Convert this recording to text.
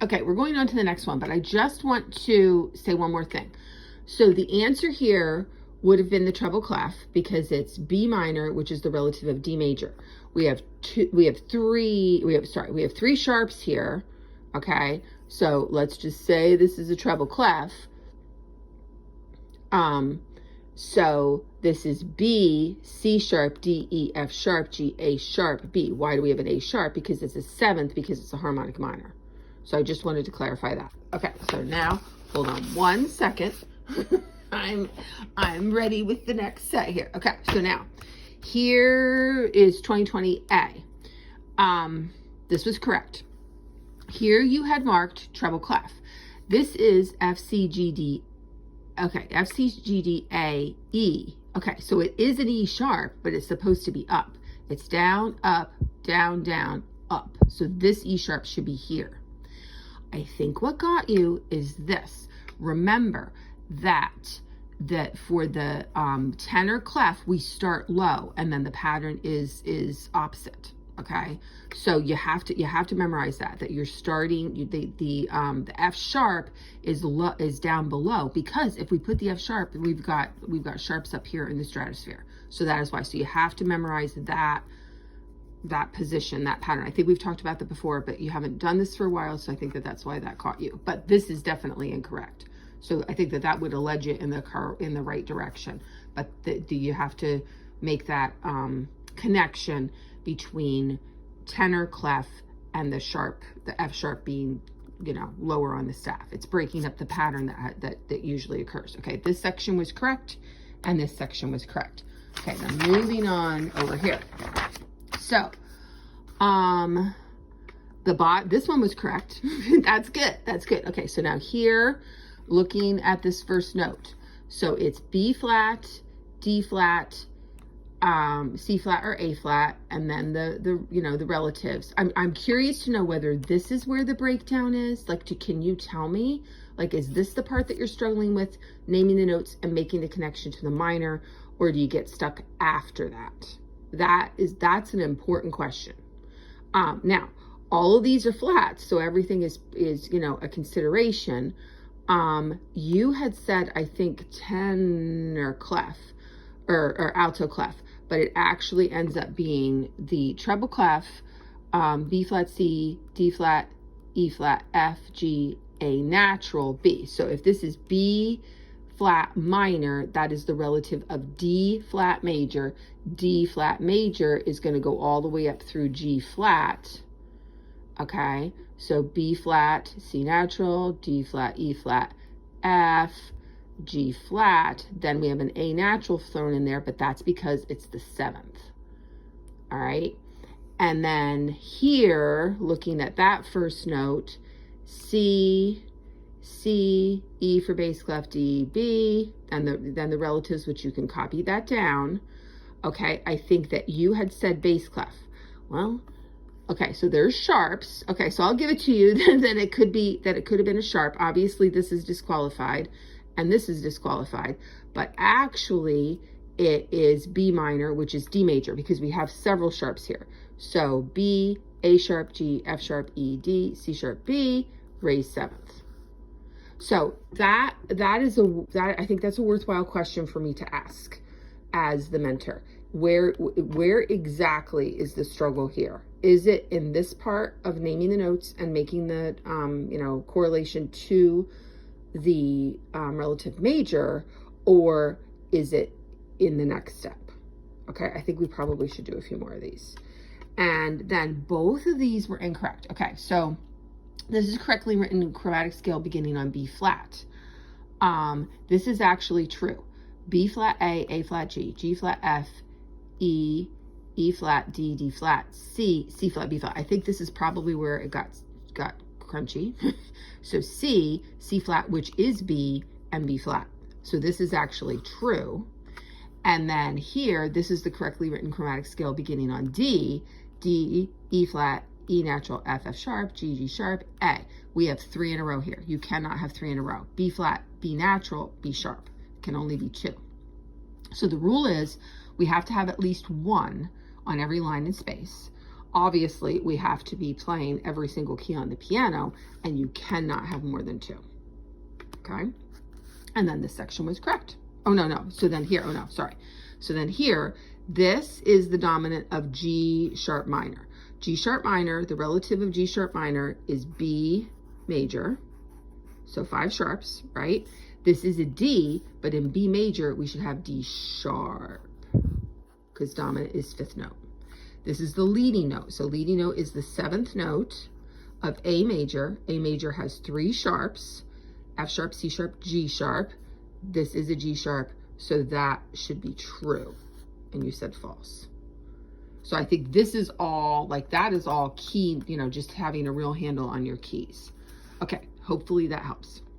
Okay, we're going on to the next one, but I just want to say one more thing. So the answer here would have been the treble clef because it's B minor, which is the relative of D major. We have three sharps here. Okay, so let's just say this is a treble clef. So this is B, C sharp, D, E, F sharp, G, A sharp, B. Why do we have an A sharp? Because it's a seventh, because it's a harmonic minor. So I just wanted to clarify that. Okay, so now, hold on 1 second. I'm ready with the next set here. Okay, so now, here is 2020A. This was correct. Here you had marked treble clef. This is F, C, G, D. Okay, F, C, G, D, A, E. Okay, so it is an E sharp, but it's supposed to be up. It's down, up, down, down, up. So this E sharp should be here. I think what got you is this. Remember that for the tenor clef, we start low, and then the pattern is opposite. Okay, so you have to memorize that you're starting the F sharp is down below, because if we put the F sharp, we've got sharps up here in the stratosphere. So that is why. So you have to memorize that position, that pattern. I think we've talked about that before, but you haven't done this for a while, so I think that's why that caught you. But this is definitely incorrect. So I think that would have led you in the right direction. But you have to make that connection between tenor clef and the F sharp being, lower on the staff. It's breaking up the pattern that usually occurs. Okay, this section was correct, and this section was correct. Okay, now moving on over here. So, this one was correct. That's good. That's good. Okay, so now here, looking at this first note. So it's B flat, D flat, C flat or A flat, and then the relatives. I'm curious to know whether this is where the breakdown is. Like, can you tell me? Like, is this the part that you're struggling with, naming the notes and making the connection to the minor, or do you get stuck after that? That's an important question. Now, all of these are flats, so everything is a consideration. You had said, I think, tenor clef or alto clef, but it actually ends up being the treble clef, B flat C, D flat, E flat, F, G, A natural, B. So if this is B flat minor, that is the relative of D flat major. D flat major is going to go all the way up through G flat. Okay, so B flat, C natural, D flat, E flat, F, G flat. Then we have an A natural thrown in there, but that's because it's the seventh. All right, and then here, looking at that first note, C, E for bass clef, D, B, and then the relatives, which you can copy that down. Okay, I think that you had said bass clef. Well, okay, so there's sharps. Okay, so I'll give it to you that it could have been a sharp. Obviously, this is disqualified, and this is disqualified. But actually, it is B minor, which is D major, because we have several sharps here. So B, A sharp, G, F sharp, E, D, C sharp, B, raised seventh. So I think that's a worthwhile question for me to ask as the mentor. Where exactly is the struggle here? Is it in this part of naming the notes and making the correlation to the relative major, or is it in the next step? Okay, I think we probably should do a few more of these. And then both of these were incorrect. Okay, so this is correctly written in chromatic scale beginning on B flat. This is actually true. B flat A flat G, G flat F, E, E flat D, D flat C, C flat B flat. I think this is probably where it got crunchy. So C flat, which is B, and B flat. So this is actually true. And then here, this is the correctly written chromatic scale beginning on D, E flat, E natural, F sharp, G sharp, A. We have 3 in a row here. You cannot have 3 in a row. B flat, B natural, B sharp. It can only be 2. So the rule is we have to have at least 1 on every line in space. obviously we have to be playing every single key on the piano, and you cannot have more than 2. Okay. And then this section was correct. Oh, no. So then here, oh no, sorry. So then here, this is the dominant of G sharp minor. G sharp minor, the relative of G sharp minor is B major. So 5 sharps, right? This is a D, but in B major, we should have D sharp because dominant is 5th note. This is the leading note. So leading note is the 7th note of A major. A major has 3 sharps, F sharp, C sharp, G sharp. This is a G sharp, so that should be true. And you said false. So I think this is all, like that is all key, you know, just having a real handle on your keys. Okay, hopefully that helps.